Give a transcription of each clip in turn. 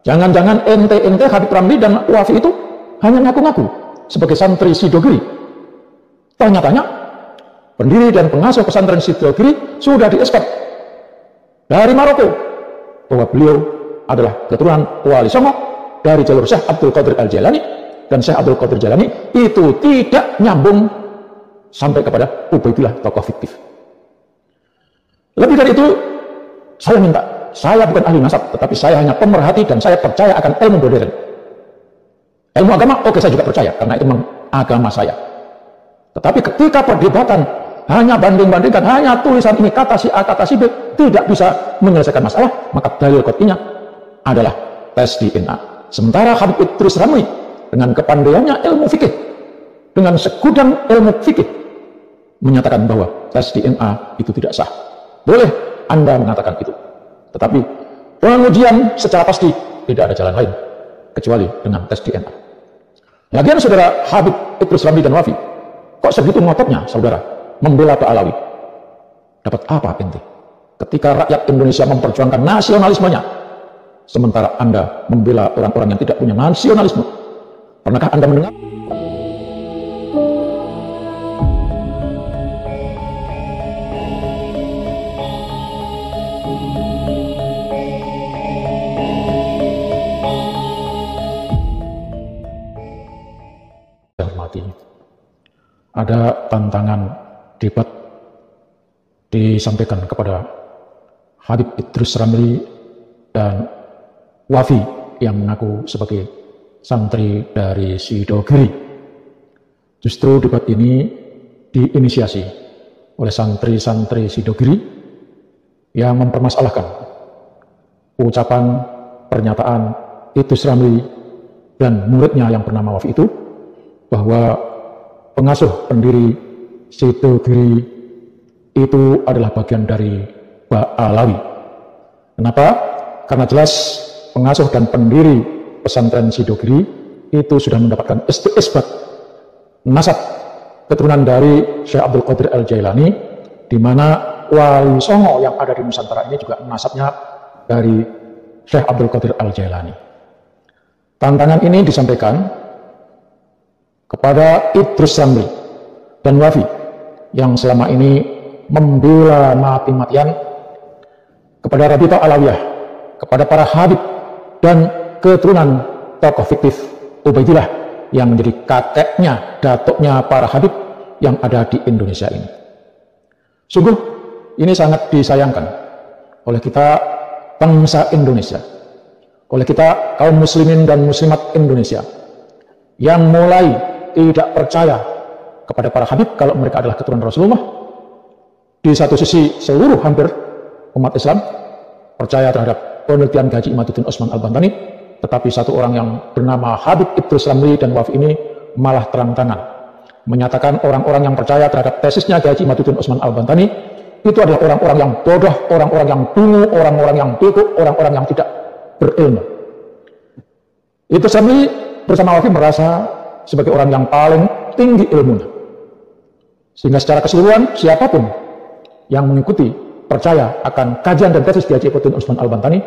Jangan-jangan ente Habib Ramli dan Wafi itu hanya ngaku-ngaku sebagai santri Sidogiri. Ternyata pendiri dan pengasuh pesantren Sidogiri sudah dieskap dari Maroko bahwa beliau adalah keturunan Wali Songo dari jalur Syekh Abdul Qadir Al-Jailani, dan Syekh Abdul Qadir Jailani itu tidak nyambung sampai kepada Ubaidillah, tokoh fiktif. Lebih dari itu, saya minta, saya bukan ahli nasab, tetapi saya hanya pemerhati dan saya percaya akan ilmu modern. Ilmu agama, oke, saya juga percaya, karena itu memang agama saya. Tetapi ketika perdebatan hanya banding-bandingkan, hanya tulisan ini kata si A, kata si B, tidak bisa menyelesaikan masalah, maka dalil qat'inya adalah tes DNA. Sementara Habib Idrus Ramli dengan kepandaiannya ilmu fikih, dengan segudang ilmu fikih, menyatakan bahwa tes DNA itu tidak sah. Boleh Anda mengatakan itu, tetapi pengujian secara pasti tidak ada jalan lain kecuali dengan tes DNA. Lagian saudara Habib Idrus Ramli dan Wafi, kok segitu ngototnya saudara membela Pak Alawi? Dapat apa ente ketika rakyat Indonesia memperjuangkan nasionalismenya, sementara Anda membela orang-orang yang tidak punya nasionalisme? Pernahkah Anda mendengar? Ada tantangan debat disampaikan kepada Habib Idrus Ramli dan Wafi yang mengaku sebagai santri dari Sidogiri. Justru debat ini diinisiasi oleh santri-santri Sidogiri yang mempermasalahkan ucapan pernyataan Idrus Ramli dan muridnya yang bernama Wafi itu, bahwa pengasuh pendiri Sidogiri itu adalah bagian dari Pak Alawi. Kenapa? Karena jelas pengasuh dan pendiri pesantren Sidogiri itu sudah mendapatkan isbat nasab keturunan dari Syekh Abdul Qadir Al-Jailani, di mana Wali Songo yang ada di Nusantara ini juga nasabnya dari Syekh Abdul Qadir Al-Jailani. Tantangan ini disampaikan kepada Idrus Ramli dan Wafi yang selama ini membela mati-matian kepada Rabithah Alawiyah, kepada para Habib dan keturunan tokoh fiktif Ubaidillah yang menjadi kakeknya, datuknya para Habib yang ada di Indonesia ini. Sungguh ini sangat disayangkan oleh kita bangsa Indonesia, oleh kita kaum muslimin dan muslimat Indonesia yang mulai tidak percaya kepada para Habib kalau mereka adalah keturunan Rasulullah. Di satu sisi seluruh hampir umat Islam percaya terhadap penelitian Haji Imaduddin Osman Al-Bantani, tetapi satu orang yang bernama Habib Idrus Ramli dan Wafi ini malah terang-terangan menyatakan orang-orang yang percaya terhadap tesisnya Haji Imaduddin Osman Al-Bantani itu adalah orang-orang yang bodoh, orang-orang yang dungu, orang-orang yang bego, orang-orang yang tidak berilmu. Idrus Ramli bersama Wafi merasa sebagai orang yang paling tinggi ilmunya, sehingga secara keseluruhan siapapun yang mengikuti percaya akan kajian dan tesis Haji Imaduddin Osman Al-Bantani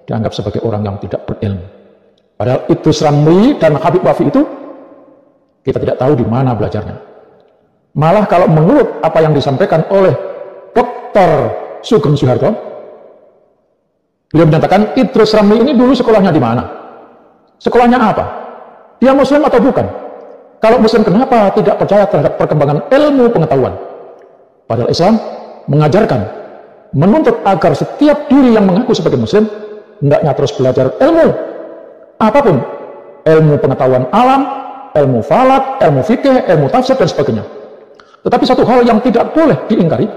dianggap sebagai orang yang tidak berilmu. Padahal Idrus Ramli dan Habib Wafi itu kita tidak tahu di mana belajarnya. Malah kalau menurut apa yang disampaikan oleh Dr. Sugeng Soeharto, beliau menyatakan Idrus Ramli ini dulu sekolahnya di mana? Sekolahnya apa? Dia muslim atau bukan? Kalau muslim, kenapa tidak percaya terhadap perkembangan ilmu pengetahuan? Padahal Islam mengajarkan, menuntut agar setiap diri yang mengaku sebagai muslim hendaknya terus belajar ilmu apapun, ilmu pengetahuan alam, ilmu falak, ilmu fikih, ilmu tafsir dan sebagainya. Tetapi satu hal yang tidak boleh diingkari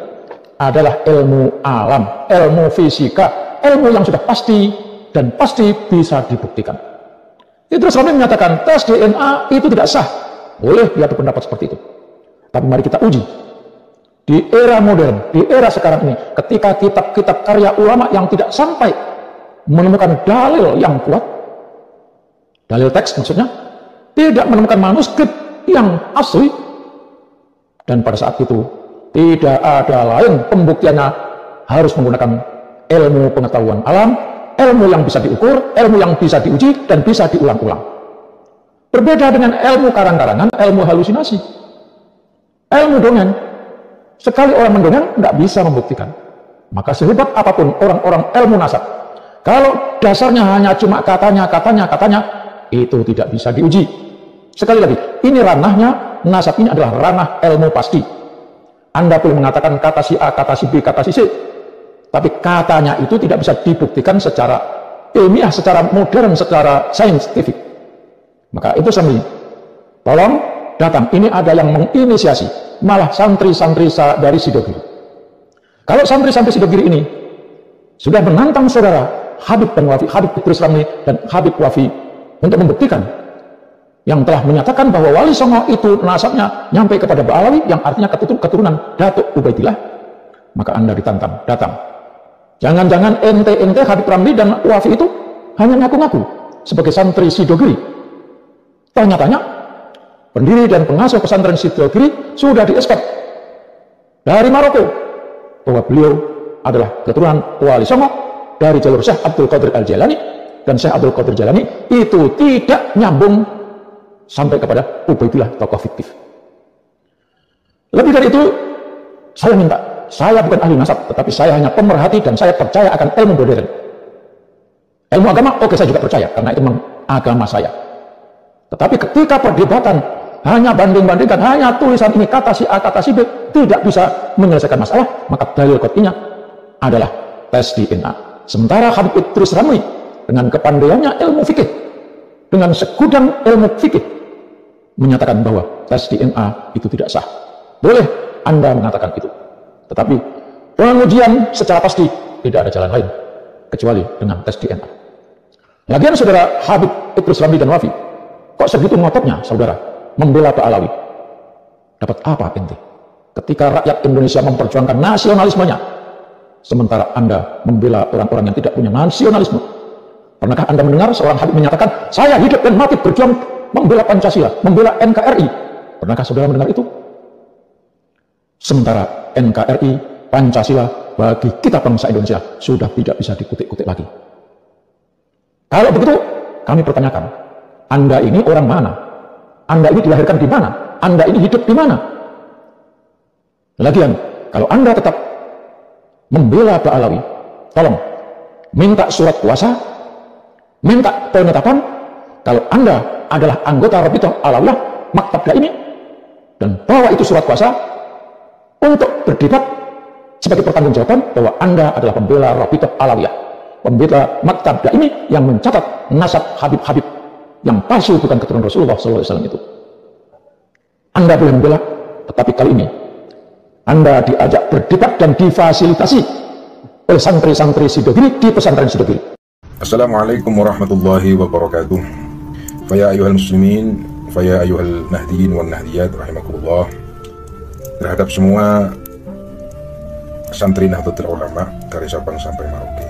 adalah ilmu alam, ilmu fisika, ilmu yang sudah pasti dan pasti bisa dibuktikan. Idrus Ramli menyatakan tes DNA itu tidak sah. Boleh dia berpendapat seperti itu. Tapi mari kita uji. Di era modern, di era sekarang ini, ketika kitab-kitab karya ulama yang tidak sampai menemukan dalil yang kuat, dalil teks maksudnya, tidak menemukan manuskrip yang asli, dan pada saat itu tidak ada lain pembuktiannya harus menggunakan ilmu pengetahuan alam, ilmu yang bisa diukur, ilmu yang bisa diuji, dan bisa diulang-ulang. Berbeda dengan ilmu karang-karangan, ilmu halusinasi, ilmu dongeng. Sekali orang mendongeng, nggak bisa membuktikan. Maka sehebat apapun orang-orang ilmu nasab, kalau dasarnya hanya cuma katanya, itu tidak bisa diuji. Sekali lagi, ini ranahnya, nasab ini adalah ranah ilmu pasti. Anda boleh mengatakan kata si A, kata si B, kata si C, tapi katanya itu tidak bisa dibuktikan secara ilmiah, secara modern, secara saintifik. Maka itu sendiri. Tolong datang, ini ada yang menginisiasi, malah santri-santri dari Sidogiri. Kalau santri-santri Sidogiri ini sudah menantang saudara Habib dan Wafi, Habib Idrus Ramli dan Habib Wafi untuk membuktikan, yang telah menyatakan bahwa Wali Songo itu nasabnya nyampe kepada Ba'alawi, yang artinya keturunan Datuk Ubaidillah, maka Anda ditantang, datang. Jangan-jangan ente Habib Ramli dan Wafi itu hanya ngaku-ngaku sebagai santri Sidogiri. Tanya-tanya, pendiri dan pengasuh pesantren Sidogiri sudah dieskap dari Maroko bahwa beliau adalah keturunan Wali Songo dari jalur Syekh Abdul Qadir Al-Jailani, dan Syekh Abdul Qadir Jailani itu tidak nyambung sampai kepada Ubaidillah, tokoh fiktif. Lebih dari itu, saya minta, saya bukan ahli nasab, tetapi saya hanya pemerhati dan saya percaya akan ilmu modern. Ilmu agama, oke, saya juga percaya, karena itu memang agama saya. Tetapi ketika perdebatan hanya banding-bandingkan, hanya tulisan ini kata si A, kata si B, tidak bisa menyelesaikan masalah, maka dalil qat'inya adalah tes DNA. Sementara Habib Idrus Ramli dengan kepandaiannya ilmu fikih, dengan segudang ilmu fikih, menyatakan bahwa tes DNA itu tidak sah. Boleh Anda mengatakan itu, tetapi pengujian secara pasti tidak ada jalan lain kecuali dengan tes DNA. Lagian saudara Habib Idrus Ramli dan Wafi, kok segitu ngototnya saudara membela Ba'alawi? Dapat apa ente ketika rakyat Indonesia memperjuangkan nasionalismenya, sementara Anda membela orang-orang yang tidak punya nasionalisme? Pernahkah Anda mendengar seorang Habib menyatakan, saya hidup dan mati berjuang membela Pancasila, membela NKRI? Pernahkah saudara mendengar itu? Sementara NKRI, Pancasila bagi kita bangsa Indonesia sudah tidak bisa dikutik-kutik lagi. Kalau begitu, kami pertanyakan, Anda ini orang mana? Anda ini dilahirkan di mana? Anda ini hidup di mana? Lagian, kalau Anda tetap membela Ba'alawi, tolong minta surat kuasa, minta penetapan kalau Anda adalah anggota Rabithah Alawiyah Maktab Daimi, dan bawa itu surat kuasa untuk berdebat sebagai pertanggungjawaban bahwa Anda adalah pembela Rabithah Alawiyah, pembela Maktab Daimi yang mencatat nasab Habib-Habib yang palsu, bukan keturunan Rasulullah SAW itu. Anda boleh membela, tetapi kali ini Anda diajak berdebat dan difasilitasi oleh santri-santri Sidogiri di pesantren Sidogiri. Assalamualaikum warahmatullahi wabarakatuh. Faya ayuhal muslimin, faya ayuhal nahdiyin wal nahdiyat rahimakumullah. Terhadap semua santri Nahdlatul Ulama dari Sabang sampai Merauke,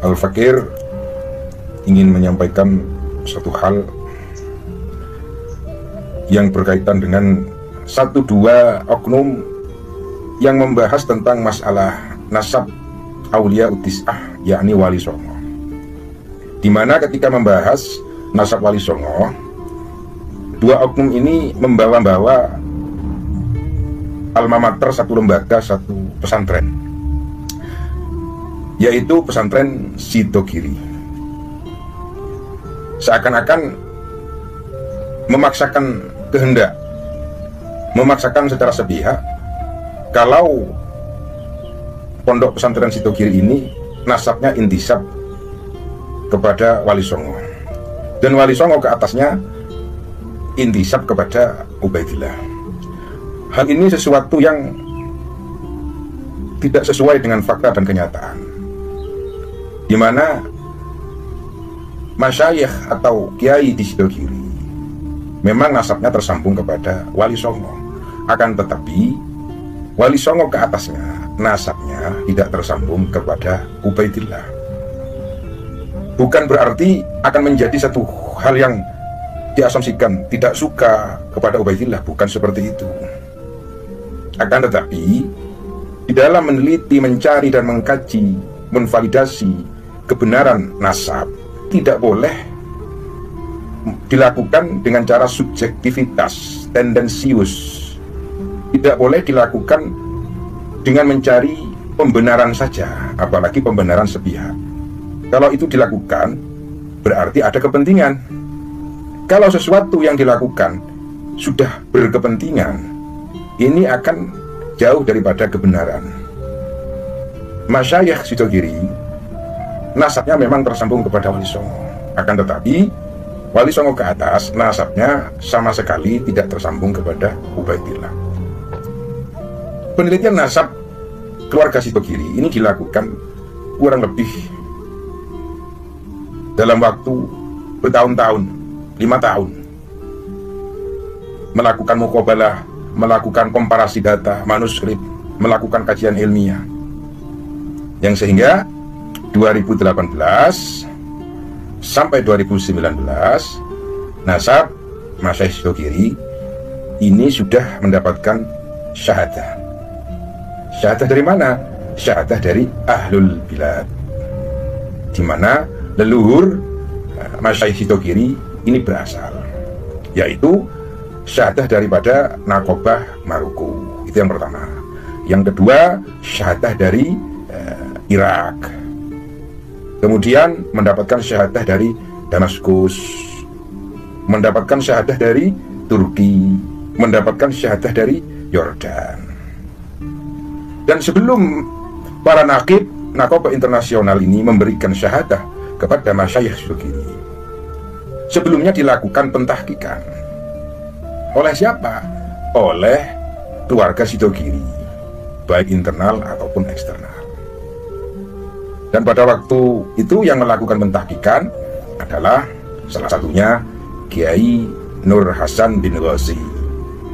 Al-Fakir ingin menyampaikan satu hal yang berkaitan dengan satu dua oknum yang membahas tentang masalah nasab Aulia Utis'ah, yakni Wali Songo. Dimana ketika membahas nasab Wali Songo, dua oknum ini membawa-bawa alma mater satu lembaga, satu pesantren, yaitu pesantren Sidogiri. Seakan-akan memaksakan kehendak, memaksakan secara sepihak kalau pondok pesantren Sidogiri ini nasabnya intisab kepada Wali Songo, dan Wali Songo ke atasnya intisab kepada Ubaidillah. Hal ini sesuatu yang tidak sesuai dengan fakta dan kenyataan, di mana masyayikh atau kiai di Sidogiri memang nasabnya tersambung kepada Wali Songo, akan tetapi Wali Songo ke atasnya nasabnya tidak tersambung kepada Ubaidillah. Bukan berarti akan menjadi satu hal yang diasumsikan tidak suka kepada Ubaidillah, bukan seperti itu. Akan tetapi di dalam meneliti, mencari dan mengkaji menvalidasi kebenaran nasab tidak boleh dilakukan dengan cara subjektivitas, tendensius. Tidak boleh dilakukan dengan mencari pembenaran saja, apalagi pembenaran sepihak. Kalau itu dilakukan, berarti ada kepentingan. Kalau sesuatu yang dilakukan sudah berkepentingan, ini akan jauh daripada kebenaran. Masyayikh Sidogiri nasabnya memang tersambung kepada Wali Songo, akan tetapi Wali Songo ke atas nasabnya sama sekali tidak tersambung kepada Ubaidillah. Penelitian nasab keluarga Sidogiri ini dilakukan kurang lebih dalam waktu bertahun-tahun, 5 tahun, melakukan muqabalah, melakukan komparasi data, manuskrip, melakukan kajian ilmiah, yang sehingga 2018 sampai 2019 nasab Masyayikh Sidogiri ini sudah mendapatkan syahadah. Syahadah dari mana? Syahadah dari Ahlul Bilad, di mana leluhur Masyayikh Sidogiri ini berasal, yaitu syahadah daripada Nakobah Maroko. Itu yang pertama. Yang kedua, syahadah dari Irak. Kemudian mendapatkan syahadah dari Damaskus, mendapatkan syahadah dari Turki, mendapatkan syahadah dari Yordan. Dan sebelum para nakib Nakobah internasional ini memberikan syahadah kepada Masyayikh Sidogiri, sebelumnya dilakukan pentahkikan. Oleh siapa? Oleh keluarga Sidogiri, baik internal ataupun eksternal. Dan pada waktu itu yang melakukan pentahkikan adalah salah satunya Kiai Nur Hasan bin Ghazi,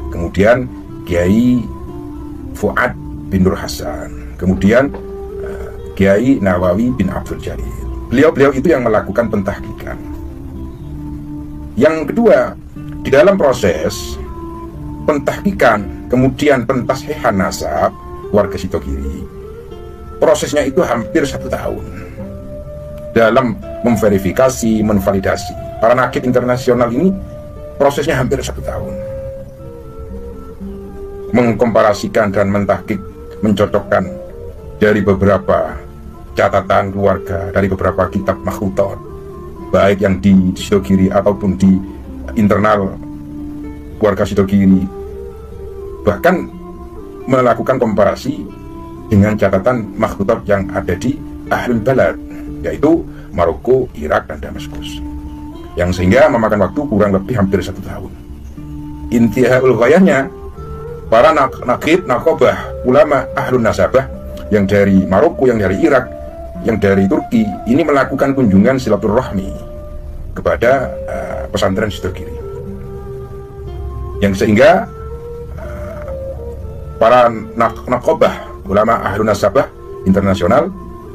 kemudian Kiai Fuad bin Nur Hasan, kemudian Kiai Nawawi bin Abdul Jalil. Beliau-beliau itu yang melakukan pentahkikan. Yang kedua, di dalam proses pentahkikan kemudian pentashihan nasab warga Sidogiri, prosesnya itu hampir 1 tahun dalam memverifikasi, menvalidasi. Para nakib internasional ini prosesnya hampir 1 tahun, mengkomparasikan dan mentahkik, mencocokkan dari beberapa catatan keluarga, dari beberapa kitab makhrutot, baik yang di Sidogiri ataupun di internal keluarga Sidogiri, bahkan melakukan komparasi dengan catatan makhrutot yang ada di Ahlul Balad, yaitu Maroko, Irak, dan Damaskus, yang sehingga memakan waktu kurang lebih hampir 1 tahun. Intihaul ghayahnya, para nakib, nakobah, ulama Ahlun Nasabah yang dari Maroko, yang dari Irak, yang dari Turki, ini melakukan kunjungan silaturahmi kepada pesantren Sidogiri, yang sehingga para nakobah, ulama Ahlun Nasabah internasional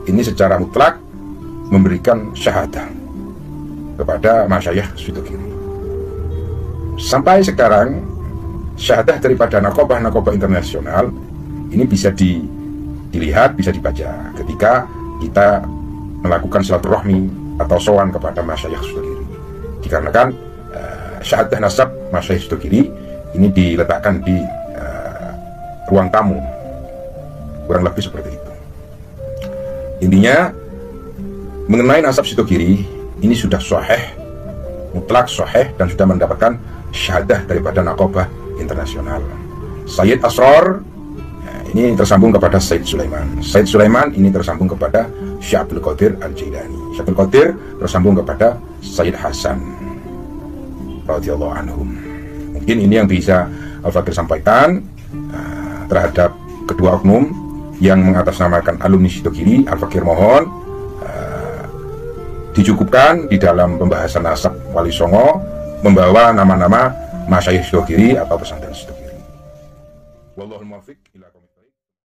ini secara mutlak memberikan syahadah kepada Masyayikh Sidogiri. Sampai sekarang syahadah daripada nakobah internasional ini bisa dilihat, bisa dibaca ketika kita melakukan silaturahmi atau sowan kepada Masyayikh Sidogiri, dikarenakan syahadah nasab Masyayikh Sidogiri ini diletakkan di ruang tamu, kurang lebih seperti itu. Intinya mengenai nasab Sidogiri ini sudah sahih, mutlak sahih, dan sudah mendapatkan syahadah daripada nakobah internasional. Sayyid Asrar ini tersambung kepada Sayyid Sulaiman. Sayyid Sulaiman ini tersambung kepada Syekh Abdul Qadir Al-Jailani. Syekh Abdul Qadir tersambung kepada Sayyid Hasan radhiyallahu anhum. Mungkin ini yang bisa Al-Fakir sampaikan terhadap kedua oknum yang mengatasnamakan alumni Sidogiri. Al-Fakir mohon dicukupkan di dalam pembahasan nasab Wali Songo membawa nama-nama Masyayikh Sidogiri atau pesantren Sidogiri. Wallahul muwaffiq ila